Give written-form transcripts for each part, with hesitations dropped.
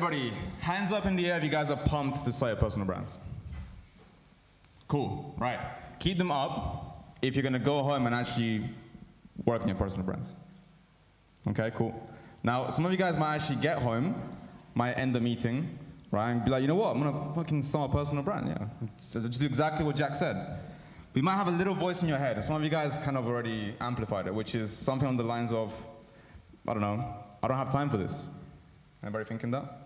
everybody, hands up in the air if you guys are pumped to start your personal brands. Cool, right. Keep them up if you're gonna go home and actually work on your personal brands. Okay, cool. Now, some of you guys might actually get home, might end the meeting, right, and be like, you know what, I'm gonna fucking start a personal brand, yeah. So just do exactly what Jack said. But you might have a little voice in your head, and some of you guys kind of already amplified it, which is something on the lines of, I don't know, I don't have time for this. Anybody thinking that?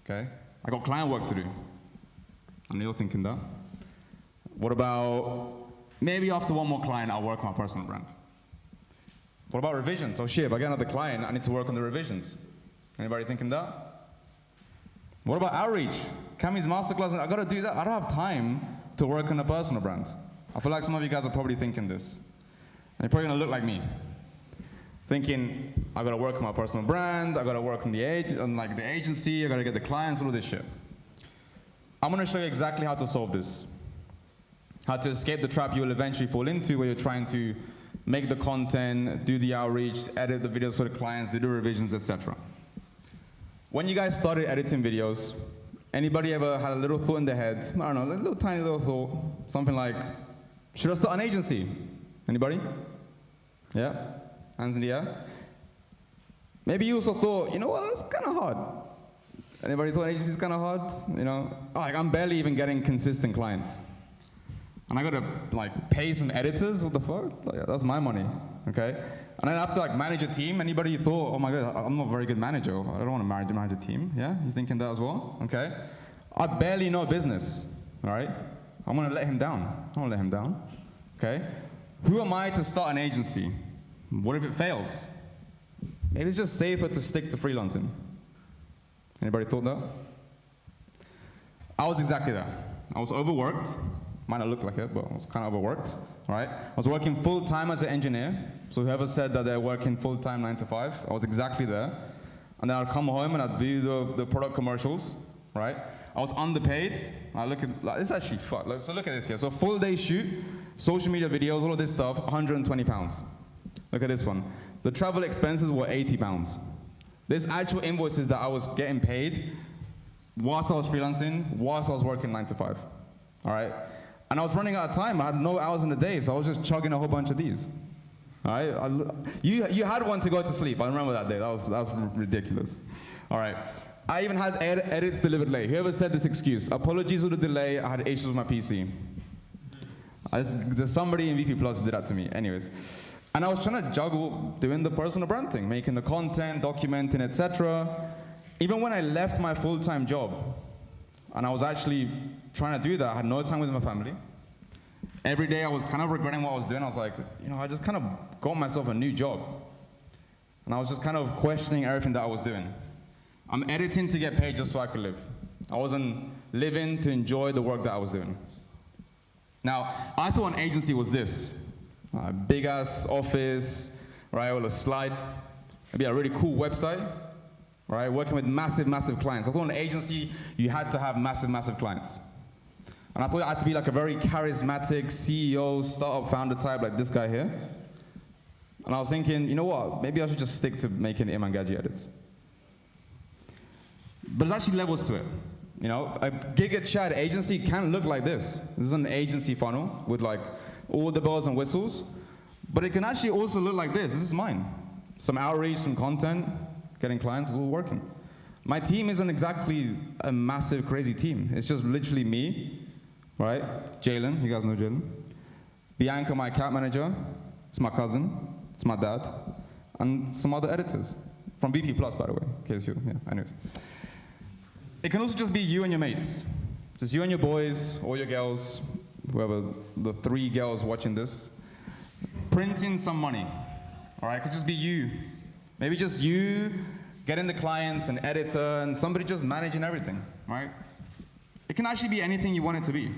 Okay. I got client work to do. And you're thinking that. What about, maybe after one more client, I'll work on my personal brand. What about revisions? Oh shit, if I get another client, I need to work on the revisions. Anybody thinking that? What about outreach? Cammy's masterclass, I gotta do that. I don't have time to work on a personal brand. I feel like some of you guys are probably thinking this. And you're probably gonna look like me. Thinking, I gotta work on my personal brand, I gotta work on the agency, I gotta get the clients, all of this shit. I'm gonna show you exactly how to solve this. How to escape the trap you will eventually fall into where you're trying to make the content, do the outreach, edit the videos for the clients, do the revisions, etc. When you guys started editing videos, anybody ever had a little thought in their head, I don't know, a little tiny little thought, something like, should I start an agency? Anybody? Yeah? Hands in the air. Maybe you also thought, you know what, it's kind of hard. Anybody thought agency is kind of hard? You know, like I'm barely even getting consistent clients. And I gotta like pay some editors, what the fuck? Like, that's my money, okay? And then I have to like manage a team. Anybody thought, oh my God, I'm not a very good manager. I don't want to manage a team, yeah? You thinking that as well, okay? I barely know business, all right? I'm gonna let him down. I won't let him down, okay? Who am I to start an agency? What if it fails? Maybe it's just safer to stick to freelancing. Anybody thought that? I was exactly that. I was overworked. Might not look like it, but I was kind of overworked, right? I was working full-time as an engineer. So whoever said that they're working full-time 9 to 5, I was exactly there. And then I'd come home and I'd do the product commercials, right? I was underpaid. I look at, like, it's actually fun. So look at this here. So full day shoot, social media videos, all of this stuff, 120 pounds. Look at this one. The travel expenses were 80 pounds. There's actual invoices that I was getting paid whilst I was freelancing, whilst I was working 9 to 5, all right? And I was running out of time. I had no hours in the day, so I was just chugging a whole bunch of these, all right? You had one to go to sleep. I remember that day. That was ridiculous, all right? I even had edits delivered late. Whoever said this excuse, apologies for the delay, I had issues with my PC. There's somebody in VP Plus did that to me. Anyways. And I was trying to juggle doing the personal brand thing, making the content, documenting, etc. Even when I left my full-time job, and I was actually trying to do that, I had no time with my family. Every day I was kind of regretting what I was doing. I was like, you know, I just kind of got myself a new job. And I was just kind of questioning everything that I was doing. I'm editing to get paid just so I could live. I wasn't living to enjoy the work that I was doing. Now, I thought an agency was this. A big-ass office, right, with a slide, maybe a really cool website, right, working with massive, massive clients. I thought in an agency, you had to have massive, massive clients. And I thought it had to be like a very charismatic CEO, startup founder type, like this guy here. And I was thinking, you know what, maybe I should just stick to making Imangaji edits. But there's actually levels to it. You know, a Giga Chad agency can look like this. This is an agency funnel with like all the bells and whistles, but it can actually also look like this. This is mine. Some outreach, some content, getting clients, it's all working. My team isn't exactly a massive, crazy team. It's just literally me, right? Jalen, you guys know Jalen. Bianca, my account manager. It's my cousin. It's my dad. And some other editors. From VP Plus, by the way, in case you, yeah, anyways. It can also just be you and your mates. Just you and your boys, or your girls, whoever, the 3 girls watching this, printing some money, all right? It could just be you. Maybe just you getting the clients, an editor, and somebody just managing everything, right? It can actually be anything you want it to be.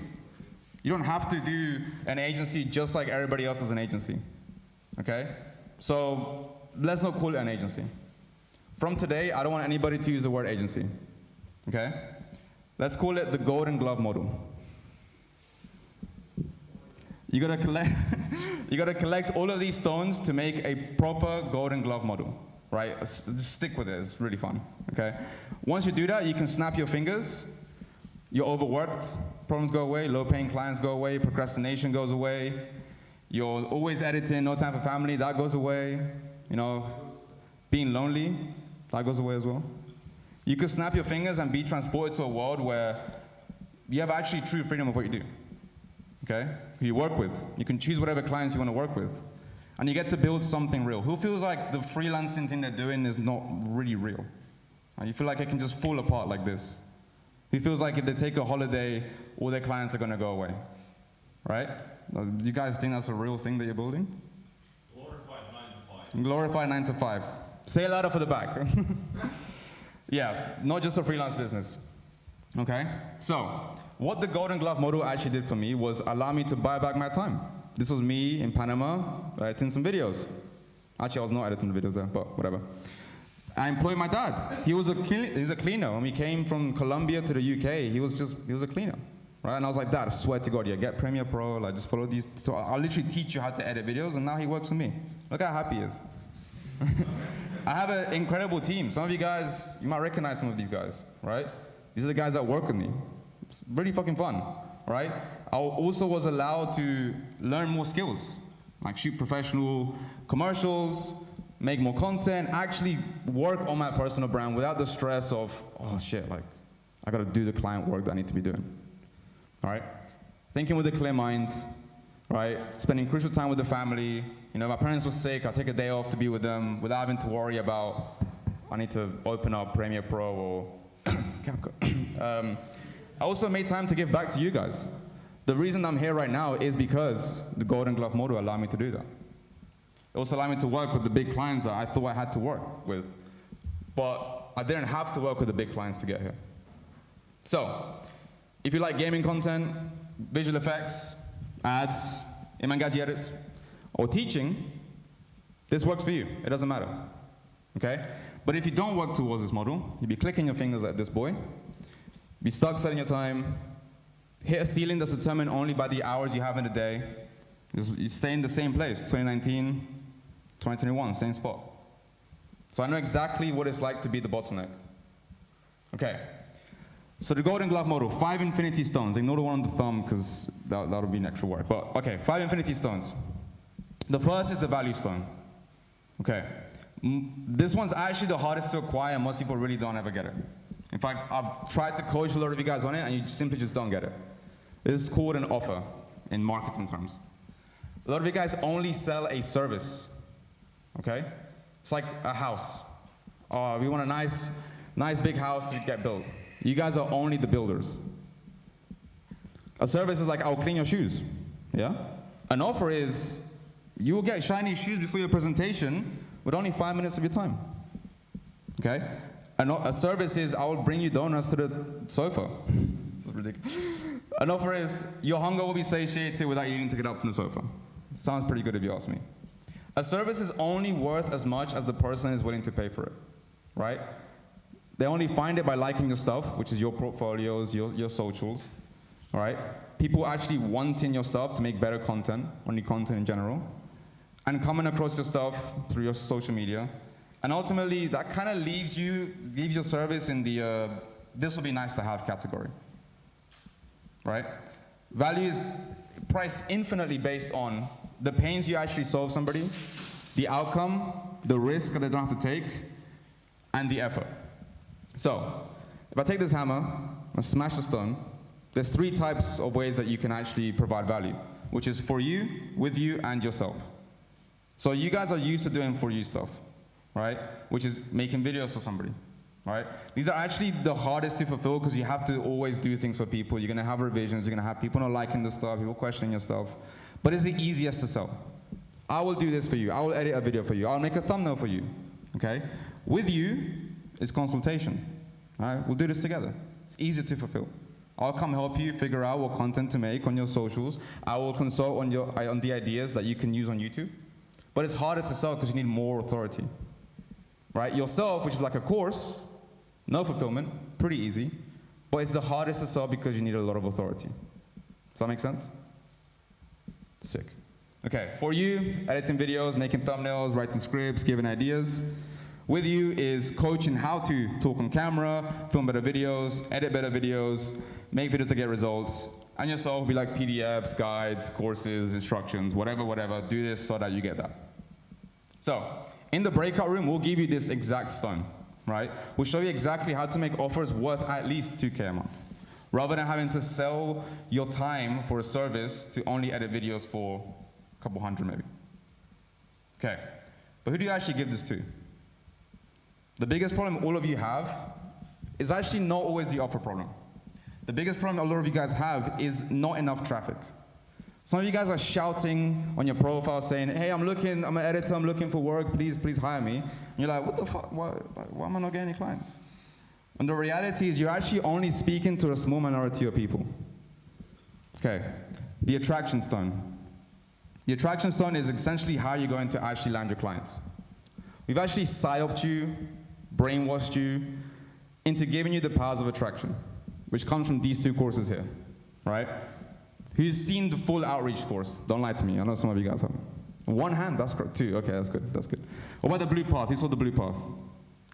You don't have to do an agency just like everybody else is an agency, okay? So let's not call it an agency. From today, I don't want anybody to use the word agency, okay? Let's call it the Golden Glove model. You gotta collect all of these stones to make a proper Golden Glove model. right? Just stick with it, it's really fun, okay? Once you do that, you can snap your fingers. You're overworked, problems go away, low-paying clients go away, procrastination goes away. You're always editing, no time for family, that goes away. You know, being lonely, that goes away as well. You could snap your fingers and be transported to a world where you have actually true freedom of what you do, okay? Who you work with. You can choose whatever clients you want to work with. And you get to build something real. Who feels like the freelancing thing they're doing is not really real? You feel like it can just fall apart like this? Who feels like if they take a holiday, all their clients are going to go away? Right? Do you guys think that's a real thing that you're building? Glorified 9 to 5. Glorified 9 to 5. Say it louder for the back. Yeah, not just a freelance business. Okay? So, what the Golden Glove model actually did for me was allow me to buy back my time. This was me in Panama editing some videos. Actually, I was not editing the videos there, but whatever. I employed my dad. He was a cleaner. When we came from Colombia to the UK, he was a cleaner, right? And I was like, Dad, I swear to God, yeah, get Premiere Pro, like just follow these. I'll literally teach you how to edit videos, and now he works for me. Look how happy he is. I have an incredible team. Some of you guys, you might recognize some of these guys, right? These are the guys that work with me. It's really fucking fun, right? I also was allowed to learn more skills, like shoot professional commercials, make more content, actually work on my personal brand without the stress of, oh shit, like, I gotta do the client work that I need to be doing, all right? Thinking with a clear mind, right? Spending crucial time with the family. You know, my parents were sick, I take a day off to be with them without having to worry about, I need to open up Premiere Pro or I also made time to give back to you guys. The reason I'm here right now is because the Golden Glove model allowed me to do that. It also allowed me to work with the big clients that I thought I had to work with. But I didn't have to work with the big clients to get here. So, if you like gaming content, visual effects, ads, Imangaji edits, or teaching, this works for you. It doesn't matter. Okay? But if you don't work towards this model, you'll be clicking your fingers like this boy, be stuck selling your time, hit a ceiling that's determined only by the hours you have in a day. You stay in the same place, 2019, 2021, same spot. So I know exactly what it's like to be the bottleneck. Okay, so the Golden Glove model, 5 infinity stones. Ignore the one on the thumb, because that'll be an extra work. But okay, 5 infinity stones. The first is the value stone. Okay, this one's actually the hardest to acquire, and most people really don't ever get it. In fact, I've tried to coach a lot of you guys on it, and you simply just don't get it. This is called an offer in marketing terms. A lot of you guys only sell a service, okay? It's like a house. We want a nice big house to get built. You guys are only the builders. A service is like, I'll clean your shoes, yeah? An offer is, you will get shiny shoes before your presentation with only 5 minutes of your time, okay? A service is, I will bring you donuts to the sofa. This is ridiculous. An offer is, your hunger will be satiated without you needing to get up from the sofa. Sounds pretty good if you ask me. A service is only worth as much as the person is willing to pay for it, right? They only find it by liking your stuff, which is your portfolios, your socials, all right? People actually wanting your stuff to make better content, only content in general, and coming across your stuff through your social media. And ultimately, that kind of leaves your service in the this will be nice to have category, right? Value is priced infinitely based on the pains you actually solve somebody, the outcome, the risk that they don't have to take, and the effort. So, if I take this hammer and smash the stone, there's 3 types of ways that you can actually provide value, which is for you, with you, and yourself. So you guys are used to doing for you stuff, right? Which is making videos for somebody, right? These are actually the hardest to fulfill because you have to always do things for people. You're gonna have revisions, you're gonna have people not liking the stuff, people questioning your stuff. But it's the easiest to sell. I will do this for you. I will edit a video for you. I'll make a thumbnail for you, okay? With you is consultation, all right? We'll do this together. It's easy to fulfill. I'll come help you figure out what content to make on your socials. I will consult on the ideas that you can use on YouTube. But it's harder to sell because you need more authority, right? Yourself, which is like a course, no fulfillment, pretty easy. But it's the hardest to sell because you need a lot of authority. Does that make sense? Sick. Okay, for you, editing videos, making thumbnails, writing scripts, giving ideas. with you is coaching how to talk on camera, film better videos, edit better videos, make videos to get results, and yourself will be like PDFs, guides, courses, instructions, whatever, do this so that you get that. So, in the breakout room, we'll give you this exact stone, right? We'll show you exactly how to make offers worth at least 2K a month, rather than having to sell your time for a service to only edit videos for a couple hundred maybe. Okay, but who do you actually give this to? The biggest problem all of you have is actually not always the offer problem. The biggest problem a lot of you guys have is not enough traffic. Some of you guys are shouting on your profile saying, hey, I'm an editor, I'm looking for work, please hire me. And you're like, what the fuck, why am I not getting any clients? And the reality is you're actually only speaking to a small minority of people. Okay, the attraction stone. The attraction stone is essentially how you're going to actually land your clients. We've actually psyoped you, brainwashed you into giving you the powers of attraction, which comes from these 2 courses here, right? Who's seen the full outreach course? Don't lie to me, I know some of you guys have. One hand, that's correct, 2, okay, that's good. What about the blue path? Who saw the blue path?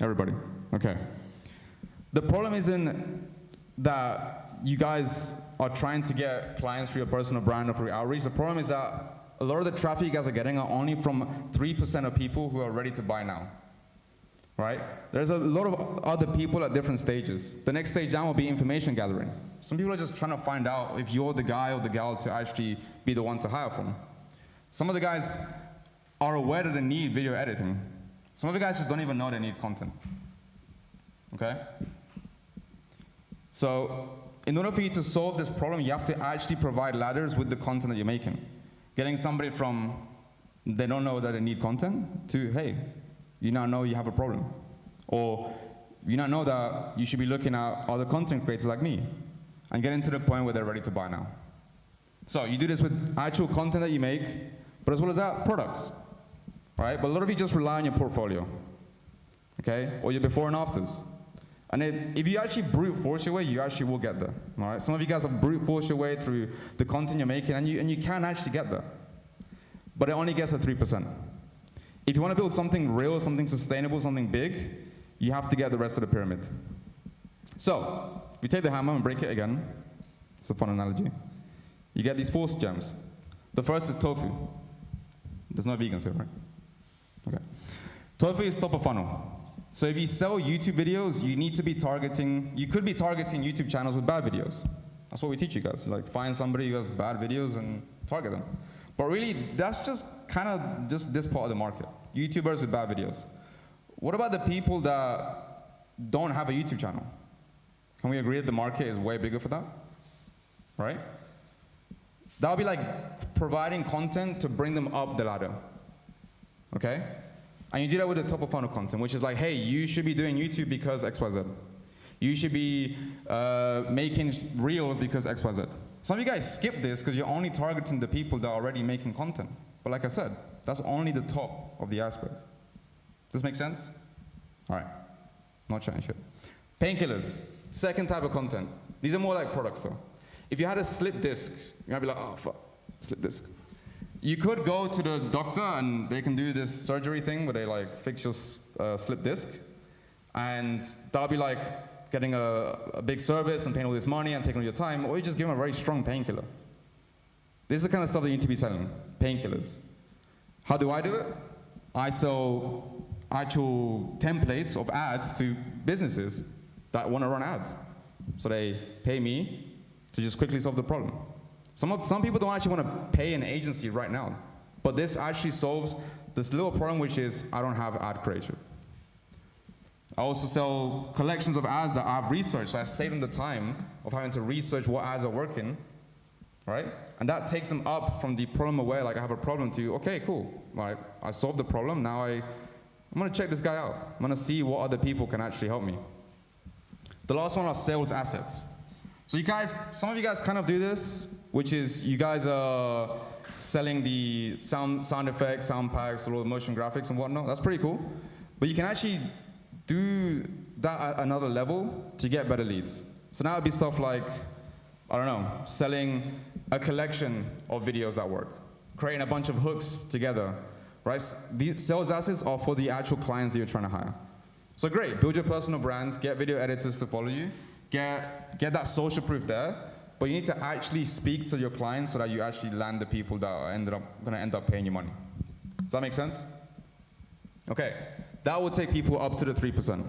Everybody, okay. The problem isn't that you guys are trying to get clients for your personal brand or for your outreach. The problem is that a lot of the traffic you guys are getting are only from 3% of people who are ready to buy now, right? There's a lot of other people at different stages. The next stage down will be information gathering. Some people are just trying to find out if you're the guy or the gal to actually be the one to hire from. Some of the guys are aware that they need video editing. Some of the guys just don't even know they need content, okay? So in order for you to solve this problem, you have to actually provide ladders with the content that you're making. Getting somebody from, they don't know that they need content, to, hey, you now know you have a problem. Or you now know that you should be looking at other content creators like me, and getting to the point where they're ready to buy now. So you do this with actual content that you make, but as well as that, products, right? But a lot of you just rely on your portfolio, okay? Or your before and afters. And if you actually brute force your way, you actually will get there, all right? Some of you guys have brute forced your way through the content you're making, and you can actually get there. But it only gets at 3%. If you want to build something real, something sustainable, something big, you have to get the rest of the pyramid. So, we take the hammer and break it again. It's a fun analogy. You get these 4 gems. The first is tofu. There's no vegans here, right? Okay. Tofu is top of funnel. So if you sell YouTube videos, you could be targeting YouTube channels with bad videos. That's what we teach you guys. Like, find somebody who has bad videos and target them. But really, that's just kind of just this part of the market. YouTubers with bad videos. What about the people that don't have a YouTube channel? Can we agree that the market is way bigger for that? Right? That would be like providing content to bring them up the ladder. Okay? And you do that with the top of funnel content, which is like, hey, you should be doing YouTube because XYZ. You should be making reels because XYZ. Some of you guys skip this because you're only targeting the people that are already making content. But like I said, that's only the top of the iceberg. Does this make sense? All right. Not chatting shit. Painkillers. Second type of content. These are more like products though. If you had a slip disc, you might be like, oh fuck, slip disc. You could go to the doctor and they can do this surgery thing where they like fix your slip disc. And that'll be like getting a big service and paying all this money and taking all your time, or you just give them a very strong painkiller. This is the kind of stuff that you need to be selling, painkillers. How do I do it? I sell actual templates of ads to businesses that want to run ads. So they pay me to just quickly solve the problem. Some people don't actually want to pay an agency right now, but this actually solves this little problem, which is I don't have ad creative. I also sell collections of ads that I've researched, so I save them the time of having to research what ads are working, right? And that takes them up from the problem aware, like I have a problem, to, okay, cool, all right, I solved the problem, now I'm gonna check this guy out. I'm gonna see what other people can actually help me. The last one are sales assets. So you guys, some of you guys kind of do this, which is you guys are selling the sound effects, sound packs, all the motion graphics and whatnot. That's pretty cool. But you can actually do that at another level to get better leads. So now it'd be stuff like, I don't know, selling a collection of videos that work, creating a bunch of hooks together, right? These sales assets are for the actual clients that you're trying to hire. So great, build your personal brand, get video editors to follow you, get that social proof there, but you need to actually speak to your clients so that you actually land the people that are gonna end up paying you money. Does that make sense? Okay, that will take people up to the 3%.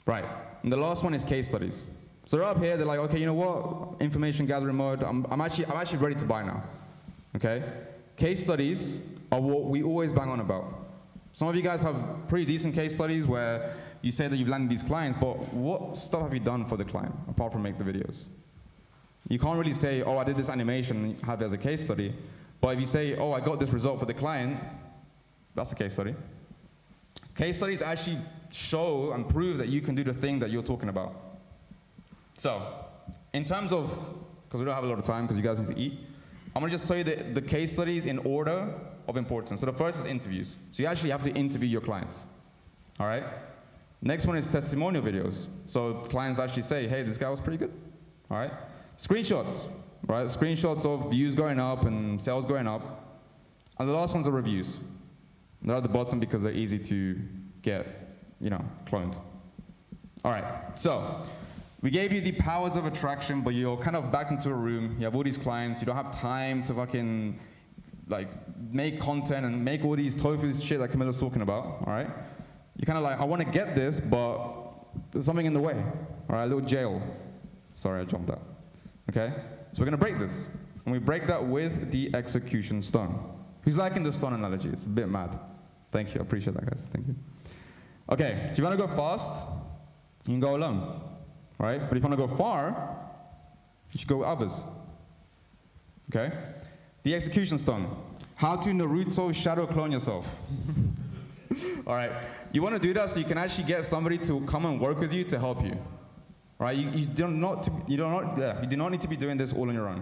Right, and the last one is case studies. So they're up here, they're like, okay, you know what? Information gathering mode, I'm actually ready to buy now, okay? Case studies are what we always bang on about. Some of you guys have pretty decent case studies where you say that you've landed these clients, but what stuff have you done for the client, apart from make the videos? You can't really say, oh, I did this animation and have it as a case study, but if you say, oh, I got this result for the client, that's a case study. Case studies actually show and prove that you can do the thing that you're talking about. So, in terms of, because we don't have a lot of time because you guys need to eat, I'm going to just tell you the case studies in order of importance. So the first is interviews. So you actually have to interview your clients. All right? Next one is testimonial videos. So clients actually say, hey, this guy was pretty good. All right? Screenshots. Right? Screenshots of views going up and sales going up. And the last ones are reviews. They're at the bottom because they're easy to get, cloned. All right, so we gave you the powers of attraction, but you're kind of back into a room. You have all these clients. You don't have time to fucking make content and make all these tofu shit that Camilla's talking about. All right, you're kind of like, I want to get this, but there's something in the way. All right, a little jail. Sorry, I jumped that. Okay, so we're gonna break this, and we break that with the execution stone. Who's liking the stone analogy? It's a bit mad. Thank you, I appreciate that, guys. Thank you. Okay, so if you want to go fast, you can go alone, right? But if you want to go far, you should go with others. Okay? The execution stone. How to Naruto shadow clone yourself. All right, you want to do that so you can actually get somebody to come and work with you to help you. All right, you do not need to be doing this all on your own.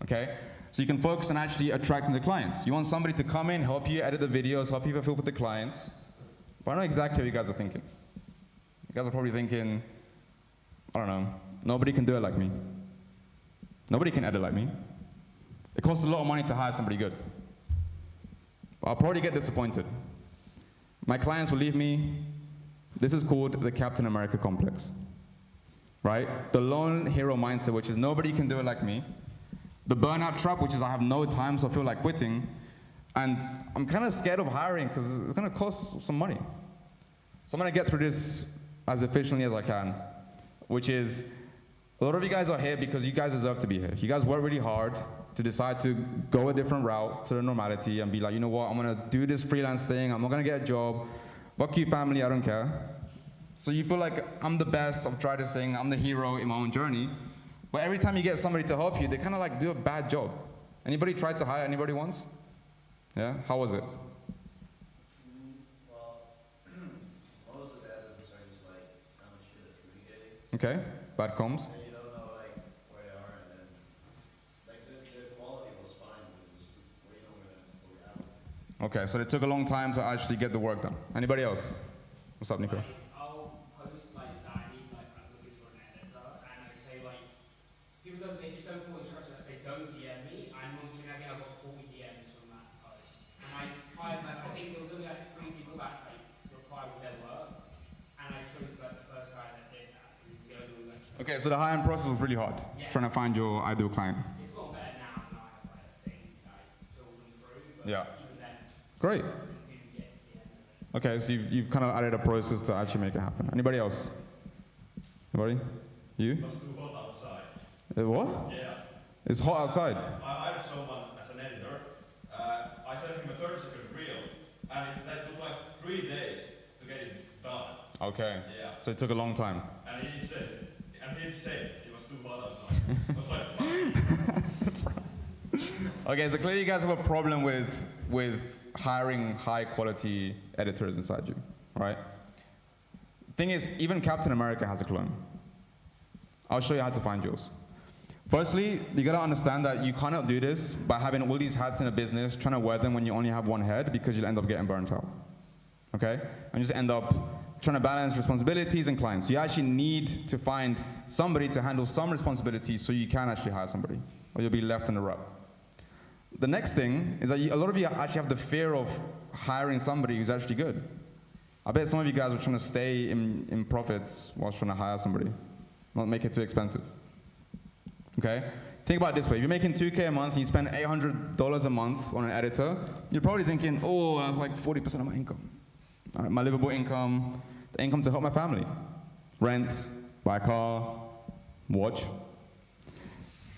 Okay? So you can focus on actually attracting the clients. You want somebody to come in, help you edit the videos, help you fulfill with the clients. But I know exactly what you guys are thinking. You guys are probably thinking, I don't know, nobody can do it like me. Nobody can edit like me. It costs a lot of money to hire somebody good. I'll probably get disappointed. My clients will leave me. This is called the Captain America complex. Right? The lone hero mindset, which is nobody can do it like me. The burnout trap, which is I have no time, so I feel like quitting. And I'm kind of scared of hiring because it's going to cost some money. So I'm going to get through this as efficiently as I can, which is a lot of you guys are here because you guys deserve to be here. You guys work really hard to decide to go a different route to the normality and be like, you know what, I'm going to do this freelance thing. I'm not going to get a job. Fuck you, family, I don't care. So you feel like I'm the best, I've tried this thing, I'm the hero in my own journey. But every time you get somebody to help you, they kind of do a bad job. Anybody tried to hire anybody once? Yeah? How was it? Well, most of that is just how much shit we get. Okay, bad comms. And you don't know where they are, and then the quality was fine, but it was way longer than we have. Okay, so it took a long time to actually get the work done. Anybody else? What's up, Nico? I'll post that I need I'm looking for an editor, and I say people they just don't follow instructions. I say don't DM me. I think I got 40 DMs from that post, and I think there was only 3 people that replied with their work, and I chose the first guy that did that. He was the only one that. Okay, so the hiring process was really hard, trying to find your ideal client. It's gotten better now, and I have a thing that I fill them through. But Yeah. even then, Great. didn't get to the end of it. Okay, so you've kind of added a process to actually make it happen. Anybody else? Anybody? You? It was too hot outside. What? Yeah. It's hot outside. I hired someone as an editor. I sent him a 30-second reel, and that took 3 days to get it done. Okay. Yeah. So it took a long time. And he said it was too hot outside. It was fine. Okay, so clearly you guys have a problem with hiring high quality editors inside you, right? Thing is, even Captain America has a clone. I'll show you how to find yours. Firstly, you gotta understand that you cannot do this by having all these hats in a business, trying to wear them when you only have one head, because you'll end up getting burnt out, okay? And you just end up trying to balance responsibilities and clients. So you actually need to find somebody to handle some responsibilities so you can actually hire somebody, or you'll be left in the rut. The next thing is that a lot of you actually have the fear of hiring somebody who's actually good. I bet some of you guys were trying to stay in profits whilst trying to hire somebody, not make it too expensive. Okay? Think about it this way. If you're making $2K a month and you spend $800 a month on an editor, you're probably thinking, oh, that's like 40% of my income. All right, my livable income, the income to help my family. Rent, buy a car, watch.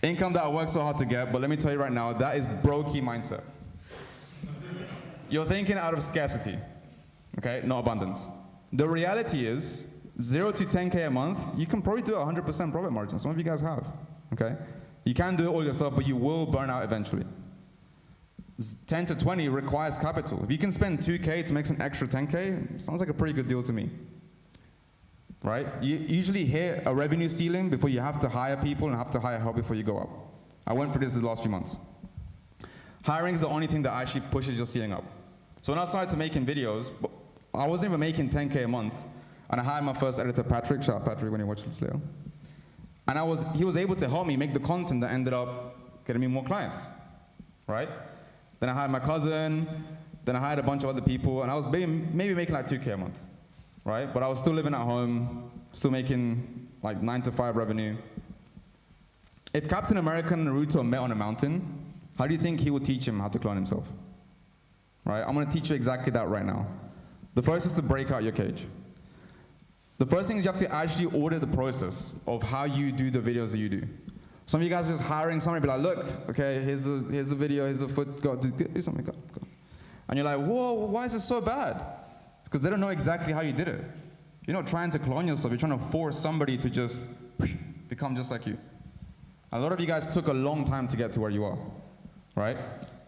Income that I work so hard to get, but let me tell you right now, that is brokey mindset. You're thinking out of scarcity, okay, not abundance. The reality is, 0 to 10K a month, you can probably do 100% profit margin. Some of you guys have, okay? You can do it all yourself, but you will burn out eventually. 10 to 20 requires capital. If you can spend 2K to make some extra 10K, sounds like a pretty good deal to me. Right? You usually hit a revenue ceiling before you have to hire people and have to hire help before you go up. I went through this the last few months. Hiring is the only thing that actually pushes your ceiling up. So when I started making videos, I wasn't even making 10K a month, and I hired my first editor, Patrick. Shout out Patrick when you watch this later. And he was able to help me make the content that ended up getting me more clients, right? Then I hired my cousin, then I hired a bunch of other people, and I was maybe making like 2K a month, right? But I was still living at home, still making like 9 to 5 revenue. If Captain America and Naruto met on a mountain, how do you think he would teach him how to clone himself? Right? I'm gonna teach you exactly that right now. The first is to break out your cage. The first thing is you have to actually audit the process of how you do the videos that you do. Some of you guys are just hiring somebody, be like, look, okay, here's the video, here's the foot, go, do something, go. And you're like, whoa, why is this so bad? Because they don't know exactly how you did it. You're not trying to clone yourself, you're trying to force somebody to just become just like you. A lot of you guys took a long time to get to where you are, right?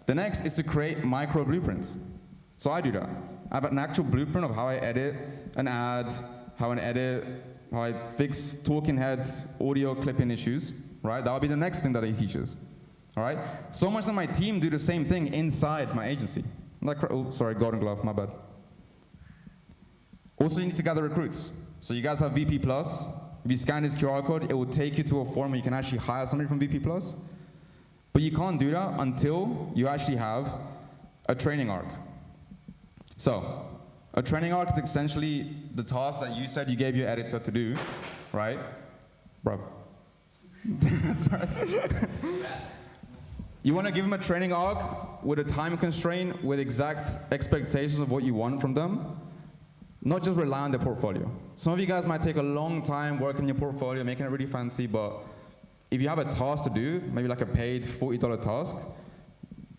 The next is to create micro blueprints. So I do that. I have an actual blueprint of how I edit an ad, how I fix talking heads, audio clipping issues, right? That will be the next thing that he teaches, all right? So much that my team do the same thing inside my agency. Like, oh, sorry, Golden Glove, my bad. Also, you need to gather recruits. So you guys have VP+. If you scan this QR code, it will take you to a form where you can actually hire somebody from VP+. But you can't do that until you actually have a training arc. So, a training arc is essentially the task that you said you gave your editor to do, right? Bruv. Sorry. You want to give them a training arc with a time constraint, with exact expectations of what you want from them, not just rely on their portfolio. Some of you guys might take a long time working on your portfolio, making it really fancy, but if you have a task to do, maybe like a paid $40 task,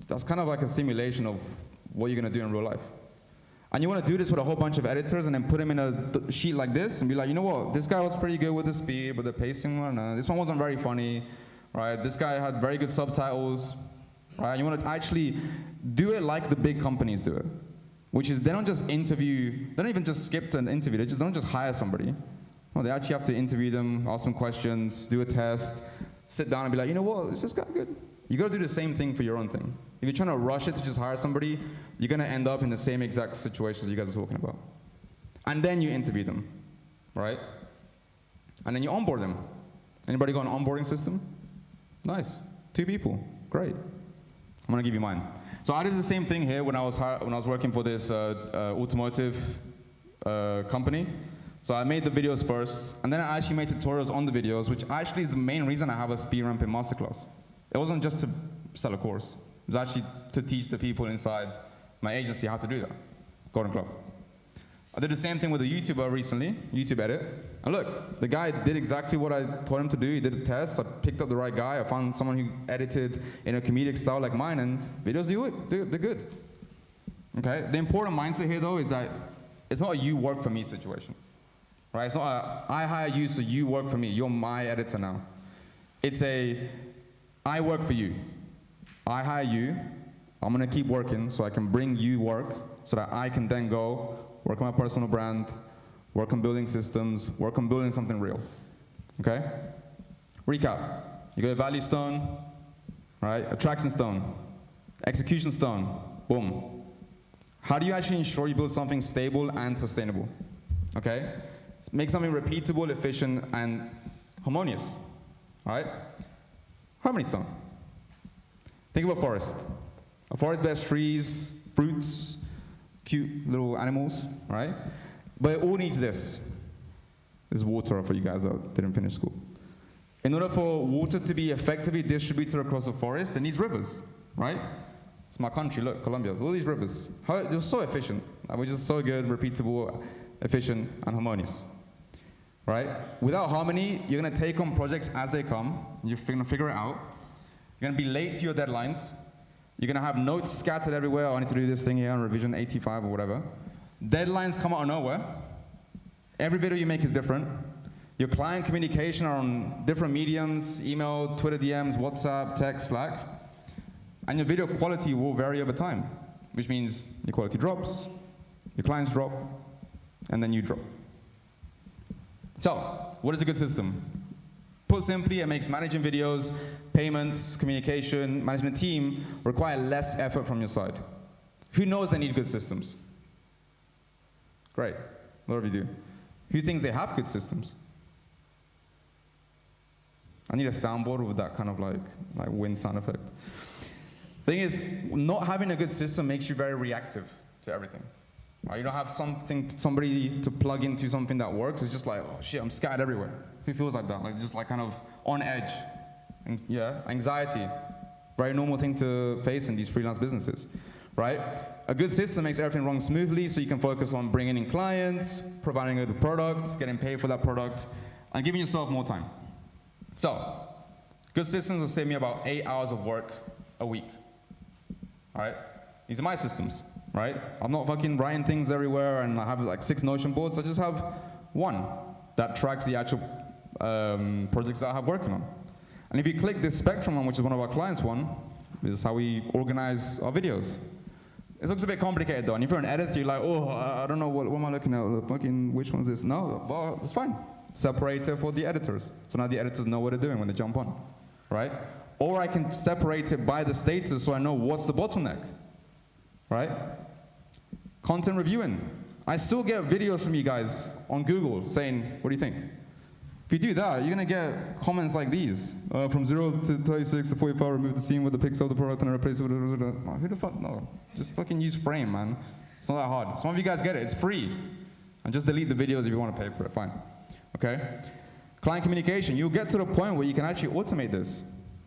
that's kind of like a simulation of what you're going to do in real life. And you want to do this with a whole bunch of editors and then put them in a sheet like this and be like, you know what, this guy was pretty good with the speed, but the pacing, this one wasn't very funny, right? This guy had very good subtitles, right? And you want to actually do it like the big companies do it, which is they don't just interview, they don't even just skip to an interview, they don't just hire somebody. No, they actually have to interview them, ask them questions, do a test, sit down and be like, you know what, is this guy good? You got to do the same thing for your own thing. If you're trying to rush it to just hire somebody, you're going to end up in the same exact situations you guys are talking about. And then you interview them, right? And then you onboard them. Anybody got an onboarding system? Nice. 2 people. Great. I'm going to give you mine. So I did the same thing here when I was working for this automotive company. So I made the videos first, and then I actually made tutorials on the videos, which actually is the main reason I have a speed ramping masterclass. It wasn't just to sell a course. It was actually to teach the people inside my agency how to do that. Golden Glove. I did the same thing with a YouTuber recently, YouTube Edit. And look, the guy did exactly what I told him to do. He did a test. I picked up the right guy. I found someone who edited in a comedic style like mine, and videos they're good. Okay? The important mindset here, though, is that it's not a you work for me situation. Right? It's not a I hire you, so you work for me. You're my editor now. It's a I work for you. I hire you. I'm going to keep working so I can bring you work so that I can then go work on my personal brand, work on building systems, work on building something real. Okay? Recap. You got a value stone, right? Attraction stone, execution stone, boom. How do you actually ensure you build something stable and sustainable? Okay? Make something repeatable, efficient, and harmonious. All right? Harmony stone. Think of a forest. A forest bears trees, fruits, cute little animals, right? But it all needs this. This is water for you guys that didn't finish school. In order for water to be effectively distributed across the forest, it needs rivers, right? It's my country, look, Colombia, all these rivers. They're so efficient. We're just so good, repeatable, efficient, and harmonious, right? Without harmony, you're gonna take on projects as they come. You're gonna figure it out. You're gonna be late to your deadlines. You're gonna have notes scattered everywhere. I need to do this thing here on revision 85 or whatever. Deadlines come out of nowhere. Every video you make is different. Your client communication are on different mediums, email, Twitter DMs, WhatsApp, text, Slack. And your video quality will vary over time, which means your quality drops, your clients drop, and then you drop. So, what is a good system? Put simply, it makes managing videos, payments, communication, management team require less effort from your side. Who knows they need good systems? Great, a lot of you do. Who thinks they have good systems? I need a soundboard with that kind of like wind sound effect. Thing is, not having a good system makes you very reactive to everything. Right? You don't have somebody to plug into something that works. It's just like, oh shit, I'm scattered everywhere. Who feels like that? Like just like kind of on edge. And, yeah, anxiety. Very normal thing to face in these freelance businesses, right? A good system makes everything run smoothly so you can focus on bringing in clients, providing a good product, getting paid for that product, and giving yourself more time. So, good systems will save me about 8 hours of work a week. All right? These are my systems, right? I'm not fucking writing things everywhere and I have like 6 Notion boards. I just have one that tracks the actual projects that I have working on. And if you click this spectrum one, which is one of our clients' one, this is how we organize our videos. It looks a bit complicated though, and if you're an editor, you're like, oh, I don't know, what am I looking at? Fucking, which one is this? No, well, it's fine. Separate it for the editors. So now the editors know what they're doing when they jump on, right? Or I can separate it by the status so I know what's the bottleneck, right? Content reviewing. I still get videos from you guys on Google saying, what do you think? If you do that, you're gonna get comments like these. From 0 to 36 to 45, remove the scene with the pixel of the product and replace it with who the fuck, no. Just fucking use Frame, man. It's not that hard. Some of you guys get it, it's free. And just delete the videos if you wanna pay for it, fine. Okay? Client communication, you'll get to the point where you can actually automate this.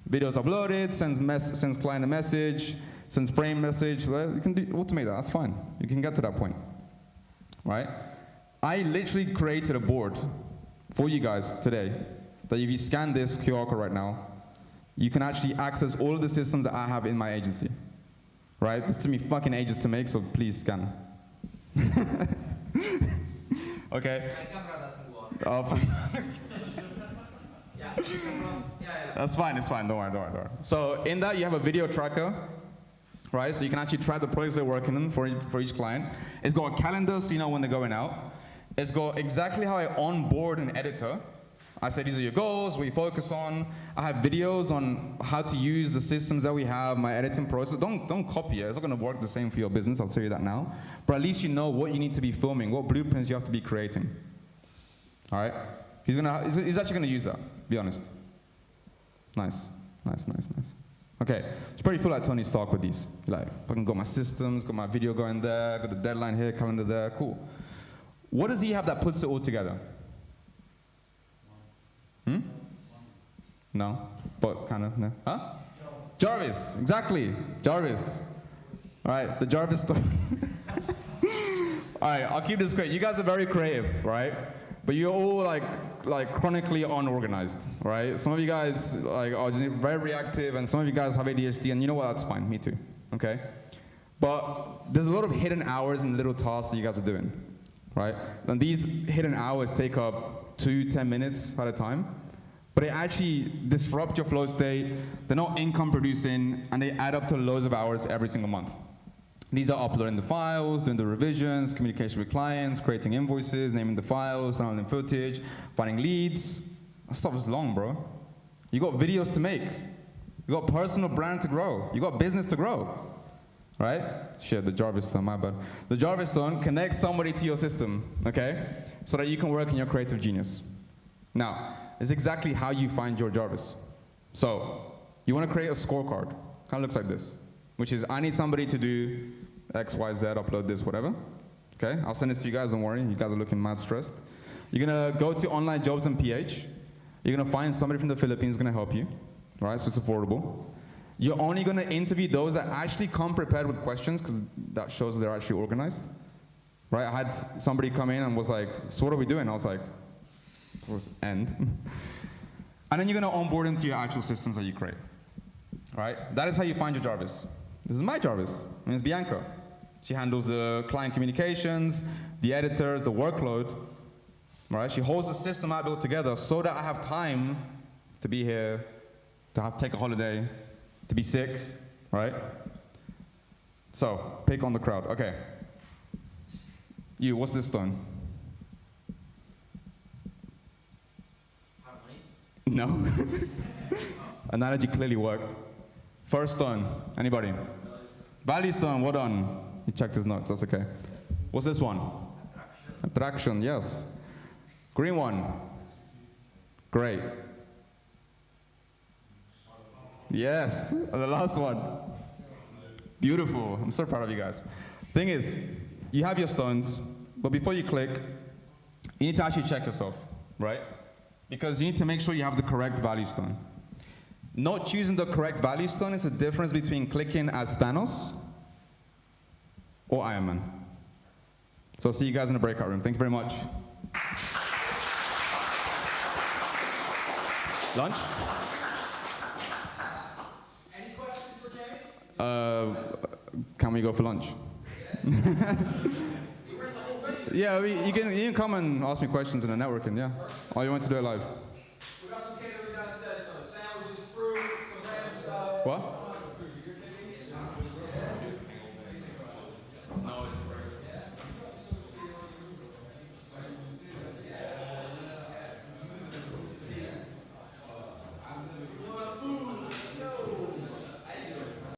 Videos uploaded, sends client a message, sends Frame message, well, you can automate that, that's fine. You can get to that point, right? I literally created a board for you guys today, that if you scan this QR code right now, you can actually access all of the systems that I have in my agency. Right? This took me fucking ages to make, so please scan. Okay? That's fine, it's fine, don't worry. So in that you have a video tracker, right? So you can actually track the projects they're working on for each client. It's got a calendar so you know when they're going out. It's got exactly how I onboard an editor. I say these are your goals, what you focus on. I have videos on how to use the systems that we have, my editing process. Don't copy it, it's not gonna work the same for your business, I'll tell you that now. But at least you know what you need to be filming, what blueprints you have to be creating. All right? He's actually gonna use that, be honest. Nice. Okay, so probably feel like Tony Stark with these. Like, fucking got my systems, got my video going there, got the deadline here, calendar there, cool. What does he have that puts it all together? No? But kind of, no? Huh? Jarvis, exactly. Jarvis. All right, the Jarvis stuff. All right, I'll keep this quick. You guys are very creative, right? But you're all like chronically unorganized, right? Some of you guys are just very reactive, and some of you guys have ADHD, and you know what? That's fine. Me too. Okay? But there's a lot of hidden hours and little tasks that you guys are doing, right? And these hidden hours take up 10 minutes at a time, but they actually disrupt your flow state. They're not income producing, and they add up to loads of hours every single month. These are uploading the files, doing the revisions, communication with clients, creating invoices, naming the files, downloading footage, finding leads. That stuff is long, bro. You got videos to make. You got personal brand to grow. You got business to grow, right? Shit, the Jarvis stone, my bad. The Jarvis stone connects somebody to your system, okay? So that you can work in your creative genius. Now, it's exactly how you find your Jarvis. So, you want to create a scorecard. Kind of looks like this, which is I need somebody to do X, Y, Z, upload this, whatever. Okay, I'll send this to you guys, don't worry. You guys are looking mad stressed. You're gonna go to online jobs and PH. You're gonna find somebody from the Philippines gonna help you, right? So it's affordable. You're only gonna interview those that actually come prepared with questions, because that shows they're actually organized, right? I had somebody come in and was like, so what are we doing? I was like, end. And then you're gonna onboard into your actual systems that you create, right? That is how you find your Jarvis. This is my Jarvis, and it's Bianca. She handles the client communications, the editors, the workload, right? She holds the system I built together so that I have time to be here, to take a holiday, to be sick, right? So, pick on the crowd. Okay. You, what's this stone? No. Analogy clearly worked. First stone, anybody? Value stone, well done. He checked his notes, that's okay. What's this one? Attraction, yes. Green one. Great. Yes, and the last one. Beautiful, I'm so proud of you guys. Thing is, you have your stones, but before you click, you need to actually check yourself, right? Because you need to make sure you have the correct value stone. Not choosing the correct value stone is the difference between clicking as Thanos or Iron Man. So I'll see you guys in the breakout room. Thank you very much. Lunch? Any questions for Jamie? Can we go for lunch? Yeah, you can come and ask me questions in the networking, yeah. Or you want to do it live?